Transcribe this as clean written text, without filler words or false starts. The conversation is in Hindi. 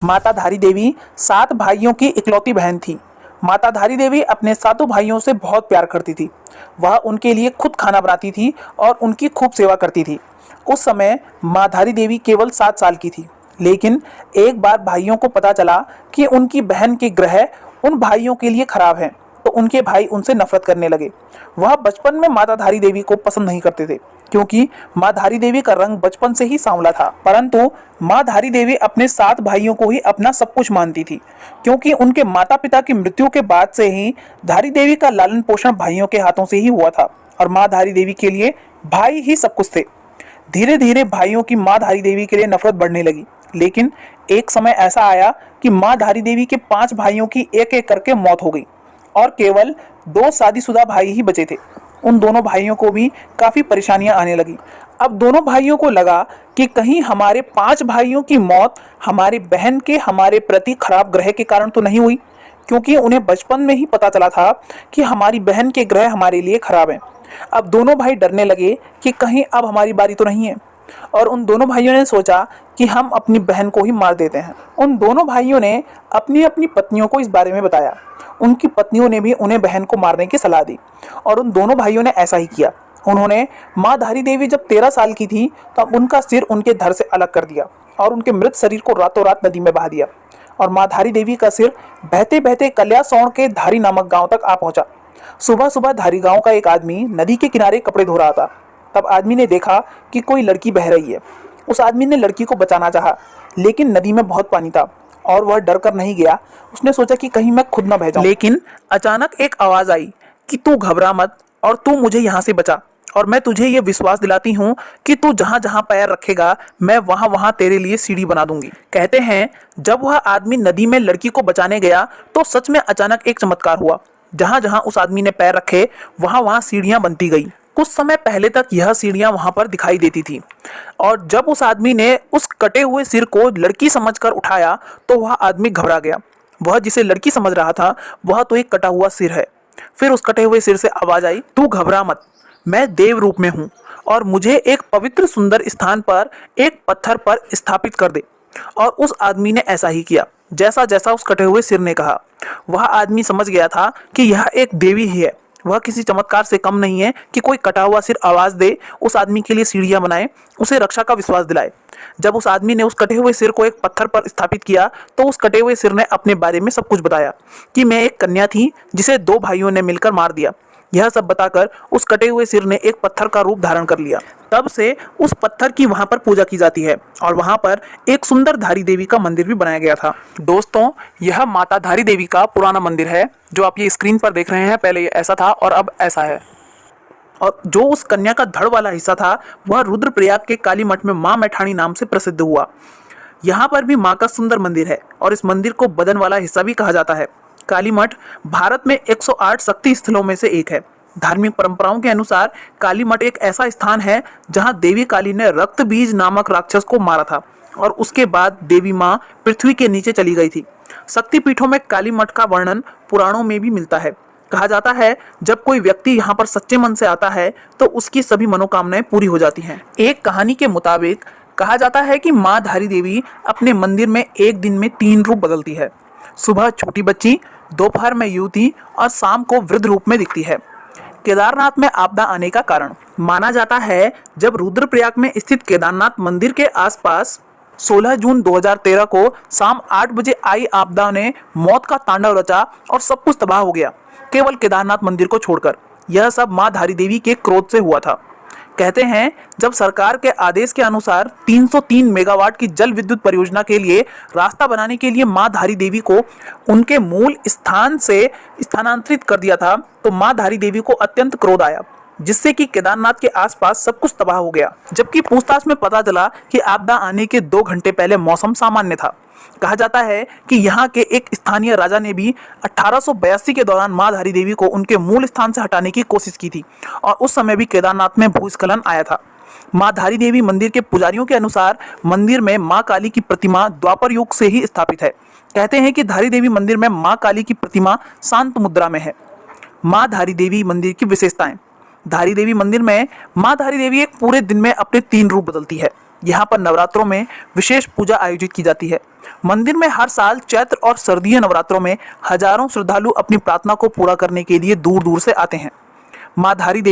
माता धारी देवी 7 भाइयों की इकलौती बहन थी। माता धारी देवी अपने सातों भाइयों से बहुत प्यार करती थी। वह उनके लिए खुद खाना बनाती थी और उनकी खूब सेवा करती थी। उस समय माँ धारी देवी केवल 7 साल की थी, लेकिन एक बार भाइयों को पता चला कि उनकी बहन के ग्रह उन भाइयों के लिए खराब हैं, तो उनके भाई उनसे नफरत करने लगे। वह बचपन में माता धारी देवी को पसंद नहीं करते थे, क्योंकि माँ धारी देवी का रंग बचपन से ही सांवला था। परंतु माँ धारी देवी अपने 7 भाइयों को ही अपना सब कुछ मानती थी, क्योंकि उनके माता पिता की मृत्यु के बाद से ही धारी देवी का लालन पोषण भाइयों के हाथों से ही हुआ था और माँ धारी देवी के लिए भाई ही सब कुछ थे। धीरे धीरे भाइयों की माँ धारी देवी के लिए नफरत बढ़ने लगी, लेकिन एक समय ऐसा आया कि माँ धारी देवी के 5 भाइयों की एक एक करके मौत हो गई और केवल 2 शादीशुदा भाई ही बचे थे। उन दोनों भाइयों को भी काफ़ी परेशानियां आने लगी। अब दोनों भाइयों को लगा कि कहीं हमारे 5 भाइयों की मौत हमारी बहन के हमारे प्रति खराब ग्रह के कारण तो नहीं हुई, क्योंकि उन्हें बचपन में ही पता चला था कि हमारी बहन के ग्रह हमारे लिए खराब हैं। अब दोनों भाई डरने लगे कि कहीं अब हमारी बारी तो नहीं है, और उन दोनों भाइयों ने सोचा कि हम अपनी बहन को ही मार देते हैं। उन दोनों भाइयों ने अपनी अपनी पत्नियों को इस बारे में बताया। उनकी पत्नियों ने भी उन्हें बहन को मारने की सलाह दी और उन दोनों भाइयों ने ऐसा ही किया। उन्होंने माँ धारी देवी जब 13 साल की थी तब उनका सिर उनके धड़ से अलग कर दिया और उनके मृत शरीर को रातों रात नदी में बहा दिया और माँ धारी देवी का सिर बहते बहते कल्यासौण के धारी नामक गांव तक आ पहुंचा। सुबह सुबह धारी गांव का एक आदमी नदी के किनारे कपड़े धो रहा था। तब आदमी ने देखा कि कोई लड़की बह रही है। उस आदमी ने लड़की को बचाना चाहा, लेकिन नदी में बहुत पानी था और वह डर कर नहीं गया। उसने सोचा कि कहीं मैं खुद न बह जाऊं। लेकिन अचानक एक आवाज आई कि तू घबरा मत और तू मुझे यहाँ से बचा, और मैं तुझे ये विश्वास दिलाती हूँ कि तू जहाँ जहाँ पैर रखेगा मैं वहाँ वहाँ तेरे लिए सीढ़ी बना दूंगी। कहते हैं जब वह आदमी नदी में लड़की को बचाने गया तो सच में अचानक एक चमत्कार हुआ। जहाँ जहाँ उस आदमी ने पैर रखे वहाँ वहाँ सीढ़ियाँ बनती गई। कुछ समय पहले तक यह सीढ़ियां वहां पर दिखाई देती थी, और जब उस आदमी ने उस कटे हुए सिर को लड़की समझकर उठाया तो वह आदमी घबरा गया। वह जिसे लड़की समझ रहा था वह तो एक कटा हुआ सिर है। फिर उस कटे हुए सिर से आवाज आई, तू घबरा मत, मैं देव रूप में हूँ और मुझे एक पवित्र सुंदर स्थान पर एक पत्थर पर स्थापित कर दे। और उस आदमी ने ऐसा ही किया जैसा जैसा उस कटे हुए सिर ने कहा। वह आदमी समझ गया था कि यह एक देवी ही है। वह किसी चमत्कार से कम नहीं है कि कोई कटा हुआ सिर आवाज दे, उस आदमी के लिए सीढ़ियां बनाए, उसे रक्षा का विश्वास दिलाए। जब उस आदमी ने उस कटे हुए सिर को एक पत्थर पर स्थापित किया तो उस कटे हुए सिर ने अपने बारे में सब कुछ बताया कि मैं एक कन्या थी जिसे 2 भाइयों ने मिलकर मार दिया। यह सब बताकर उस कटे हुए सिर ने एक पत्थर का रूप धारण कर लिया। तब से उस पत्थर की वहां पर पूजा की जाती है और वहां पर एक सुंदर धारी देवी का मंदिर भी बनाया गया था। दोस्तों, यह माता धारी देवी का पुराना मंदिर है जो आप ये स्क्रीन पर देख रहे हैं। पहले ये ऐसा था और अब ऐसा है। और जो उस कन्या का धड़ वाला हिस्सा था वह रुद्रप्रयाग के काली मठ में माँ मैठाणी नाम से प्रसिद्ध हुआ। यहाँ पर भी माँ का सुंदर मंदिर है और इस मंदिर को बदन वाला हिस्सा भी कहा जाता है। काली मठ भारत में 108 शक्ति स्थलों में से एक है। धार्मिक परंपराओं के अनुसार काली मठ एक ऐसा स्थान है जहां देवी काली ने रक्त बीज नामक राक्षस को मारा था और उसके बाद देवी मां पृथ्वी के नीचे चली गई थी। शक्तिपीठों में काली मठ का वर्णन पुराणों में भी मिलता है। कहा जाता है जब कोई व्यक्ति यहाँ पर सच्चे मन से आता है तो उसकी सभी मनोकामनाएं पूरी हो जाती हैं। एक कहानी के मुताबिक कहा जाता है कि माँ धारी देवी अपने मंदिर में एक दिन में 3 रूप बदलती है। सुबह छोटी बच्ची, दोपहर में युवती और शाम को वृद्ध रूप में दिखती है। केदारनाथ में आपदा आने का कारण माना जाता है जब रुद्रप्रयाग में स्थित केदारनाथ मंदिर के आसपास 16 जून 2013 को शाम 8 बजे आई आपदा ने मौत का तांडव रचा और सब कुछ तबाह हो गया, केवल केदारनाथ मंदिर को छोड़कर। यह सब माँ धारी देवी के क्रोध से हुआ था। कहते हैं जब सरकार के आदेश के अनुसार 303 मेगावाट की जल विद्युत परियोजना के लिए रास्ता बनाने के लिए माँ धारी देवी को उनके मूल स्थान से स्थानांतरित कर दिया था तो माँ धारी देवी को अत्यंत क्रोध आया, जिससे कि केदारनाथ के आसपास सब कुछ तबाह हो गया। जबकि पूछताछ में पता चला कि आपदा आने के 2 घंटे पहले मौसम सामान्य था। कहा जाता है कि यहाँ के एक स्थानीय राजा ने भी 1882 के दौरान माँ धारी देवी को उनके मूल स्थान से हटाने की कोशिश की थी और उस समय भी केदारनाथ में भूस्खलन आया था। माँ धारी देवी मंदिर के पुजारियों के अनुसार मंदिर में माँ काली की प्रतिमा द्वापर युग से ही स्थापित है। कहते हैं कि धारी देवी मंदिर में माँ काली की प्रतिमा शांत मुद्रा में है। माँ धारी देवी मंदिर की विशेषताएं। धारी देवी मंदिर में माँ धारी देवी एक पूरे दिन में अपने 3 रूप बदलती है। यहाँ पर नवरात्रों में विशेष पूजा आयोजित की जाती है। मंदिर में हर साल चैत्र और सर्दीय नवरात्रों में हजारों श्रद्धालु अपनी प्रार्थना को पूरा करने के लिए दूर दूर से आते हैं। माँ धारी देवी